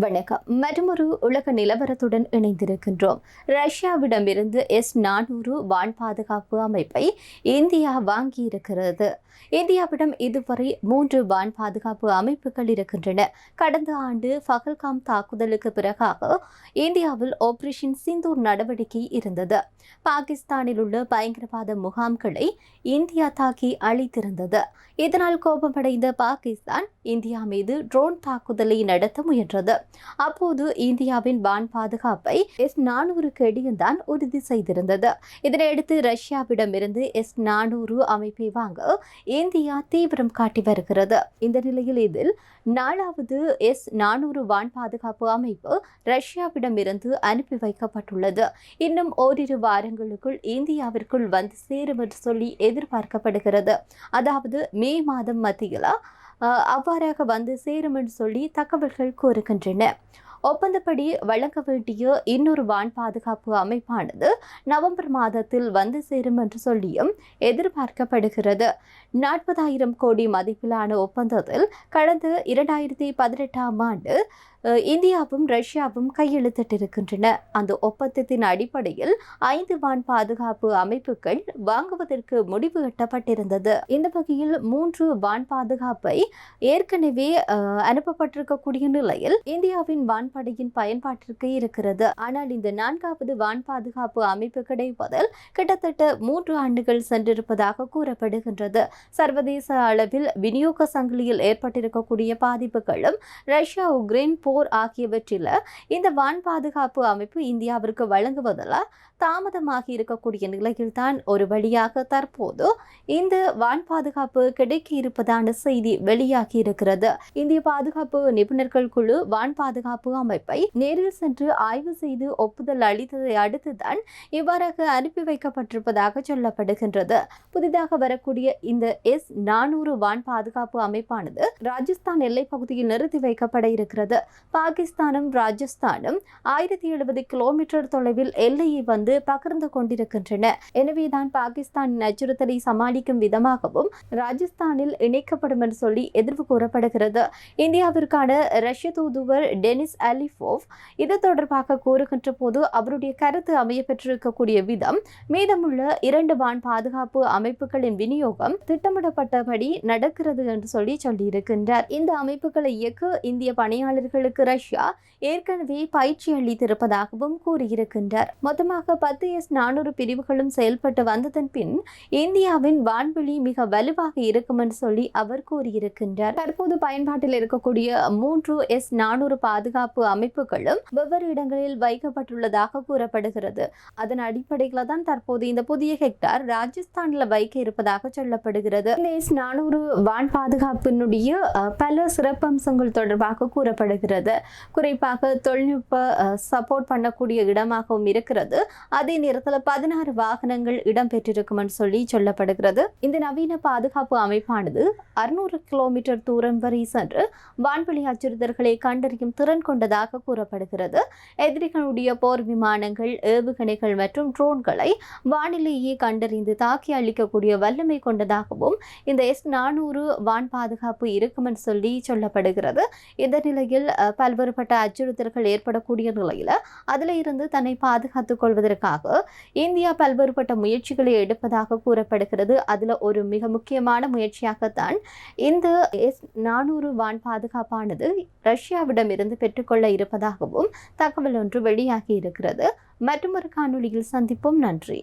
வணக்கம். மற்றொரு உலக நிலவரத்துடன் இணைந்திருக்கின்றோம். ரஷ்யாவிடமிருந்து S-400 வான் பாதுகாப்பு அமைப்பை இந்தியா வாங்கியிருக்கிறது. இந்தியாவிடம் இதுவரை 3 வான் பாதுகாப்பு அமைப்புகள் இருக்கின்றன. கடந்த ஆண்டு பஹல்காம் தாக்குதலுக்கு பிறகாக இந்தியாவில் ஆபரேஷன் சிந்தூர் நடவடிக்கை இருந்தது. பாகிஸ்தானில் உள்ள பயங்கரவாத முகாம்களை இந்தியா தாக்கி அழித்திருந்தது. இதனால் கோபமடைந்த பாகிஸ்தான் இந்தியா மீது ட்ரோன் தாக்குதலை நடத்த முயன்றது. அப்போது இந்தியாவின் வான் பாதுகாப்பை S-400க்கு இடையேதான் உறுதி செய்திருந்தது. இதனையடுத்து ரஷ்யாவிடமிருந்து S-400 அமைப்பை வாங்க இந்தியா தீவிரம் காட்டி வருகிறது. இந்த நிலையில் இதில் 4வது S-400 வான் பாதுகாப்பு அமைப்பு ரஷ்யாவிடமிருந்து அனுப்பி வைக்கப்பட்டுள்ளது. இன்னும் ஓரிரு வாரங்களுக்குள் இந்தியாவிற்குள் வந்து சேரும் என்று சொல்லி எதிர்பார்க்கப்படுகிறது. அதாவது மே மாதம் மத்தியில் அவ்வாறாக வந்து சேரும் என்று சொல்லி தகவல்கள் கூறுகின்றன. ஒப்பந்தப்படி வழங்க வேண்டிய இன்னொரு வான் பாதுகாப்பு அமைப்பானது நவம்பர் மாதத்தில் வந்து சேரும் என்று சொல்லியும் எதிர்பார்க்கப்படுகிறது. 40,000 கோடி மதிப்பிலான ஒப்பந்தத்தில் கடந்த 2018ஆம் ஆண்டு இந்தியாவும் ரஷ்யாவும் கையெழுத்திட்டிருக்கின்றன. அந்த ஒப்பந்தத்தின் அடிப்படையில் 5 வான் பாதுகாப்பு அமைப்புகள் வாங்குவதற்கு முடிவு எட்டப்பட்டிருந்தது. இந்த வகையில் 3 வான் பாதுகாப்பை ஏற்கனவே அனுப்பப்பட்டிருக்கக்கூடிய நிலையில் இந்தியாவின் வான்படையின் பயன்பாட்டிற்கு இருக்கிறது. ஆனால் இந்த 4வது வான் பாதுகாப்பு அமைப்பு கிடைப்பதில் கிட்டத்தட்ட 3 ஆண்டுகள் சென்றிருப்பதாக கூறப்படுகின்றது. சர்வதேச அளவில் விநியோக சங்கிலியில் ஏற்பட்டிருக்கக்கூடிய பாதிப்புகளும் ரஷ்யா உக்ரைன் போர் ஆகியவற்றில் இந்த வான் பாதுகாப்பு அமைப்பு இந்தியாவிற்கு வழங்குவதில் தாமதமாகி இருக்கக்கூடிய நிலையில்தான் ஒரு வழியாக தற்போது இந்த வான் பாதுகாப்பு கிடைக்க இருப்பதான செய்தி வெளியாகி இருக்கிறது. இந்திய பாதுகாப்பு நிபுணர்கள் குழு வான் பாதுகாப்பு அமைப்பை நேரில் சென்று ஆய்வு செய்து ஒப்புதல் அளித்ததை அடுத்துதான் இவ்வாறாக அனுப்பி வைக்கப்பட்டிருப்பதாக சொல்லப்படுகின்றது. புதிதாக வரக்கூடிய இந்த S-400 வான் பாதுகாப்பு அமைப்பானது ராஜஸ்தான் எல்லைப் பகுதியில் நிறுத்தி வைக்கப்பட இருக்கிறது. பாகிஸ்தானும் ராஜஸ்தானும் 1070 கிலோமீட்டர் தொலைவில் எல்லையை வந்து பகிர்ந்து கொண்டிருக்கின்றன. எனவேதான் பாகிஸ்தானின் அச்சுறுத்தலை சமாளிக்கும் விதமாகவும் ராஜஸ்தானில் இணைக்கப்படும் என்று சொல்லி எதிர்ப்பு கூறப்படுகிறது. இந்தியாவிற்கான ரஷ்ய தூதுவர் டெனிஸ் அலிஃபோவ் இது தொடர்பாக கூறுகின்ற போது அவருடைய கருத்து அமைய பெற்றிருக்கக்கூடிய விதம் மீதமுள்ள 2 வான் பாதுகாப்பு அமைப்புகளின் விநியோகம் திட்டமிடப்பட்டபடி நடக்கிறது என்று சொல்லியிருக்கின்றார். இந்த அமைப்புகளை இயக்க இந்திய பணியாளர்களுக்கு ரஷ்யா ஏற்கனவே பயிற்சி அளித்திருப்பதாகவும் கூறியிருக்கின்றார். மொத்தமாக 10 S-400 பிரிவுகளும் செயல்பட்டு வந்ததன் பின் இந்தியாவின் வான்வெளி மிக வலுவாக இருக்கும் என்று சொல்லி அவர் கூறியிருக்கின்றார். தற்போது பயன்பாட்டில் இருக்கக்கூடிய 3 S-400 பாதுகாப்பு அமைப்புகளும் வெவ்வேறு இடங்களில் வைக்கப்பட்டுள்ளதாக கூறப்படுகிறது. அதன் அடிப்படையில் தான் தற்போது இந்த புதிய ஹெக்டார் ராஜஸ்தானில் வைக்க இருப்பதாக சொல்லப்படுகிறது. இந்த S-400 வான் பாதுகாப்பினுடைய பல சிறப்பம்சங்கள் தொடர்பாக கூறப்படுகிறது. குறிப்பாக தொழில்நுட்ப சப்போர்ட் பண்ணக்கூடிய இடமாகவும் இருக்கிறது. அதே நேரத்தில் 16 வாகனங்கள் இடம்பெற்றிருக்கும் என்று சொல்லப்படுகிறது. இந்த நவீன பாதுகாப்பு அமைப்பானது 600 கிலோமீட்டர் தூரம் வரை சென்று வான்வெளி அச்சுறுத்தல்களை கண்டறியும் திறன் கொண்டதாக கூறப்படுகிறது. எதிரிகளுடைய போர் விமானங்கள், ஏவுகணைகள் மற்றும் ட்ரோன்களை வானிலேயே கண்டறிந்து தாக்கி அளிக்கக்கூடிய வல்லமை கொண்டதாகவும் இந்த S-400 வான் பாதுகாப்பு இருக்கும் என்று சொல்லப்படுகிறது. இந்த நிலையில் பல்வேறுபட்ட அச்சுறுத்தல்கள் ஏற்படக்கூடிய நிலையில் அதில் இருந்து தன்னை பாதுகாத்துக் கொள்வதற்காக இந்தியா பல்வேறுபட்ட முயற்சிகளை எடுப்பதாக கூறப்படுகிறது. அதில் ஒரு மிக முக்கியமான முயற்சியாகத்தான் இந்த S-400 வான் பாதுகாப்பானது ரஷ்யாவிடமிருந்து பெற்றுக்கொள்ள இருப்பதாகவும் தகவல் ஒன்று வெளியாகி இருக்கிறது. மற்றொரு காணொளியில் சந்திப்போம். நன்றி.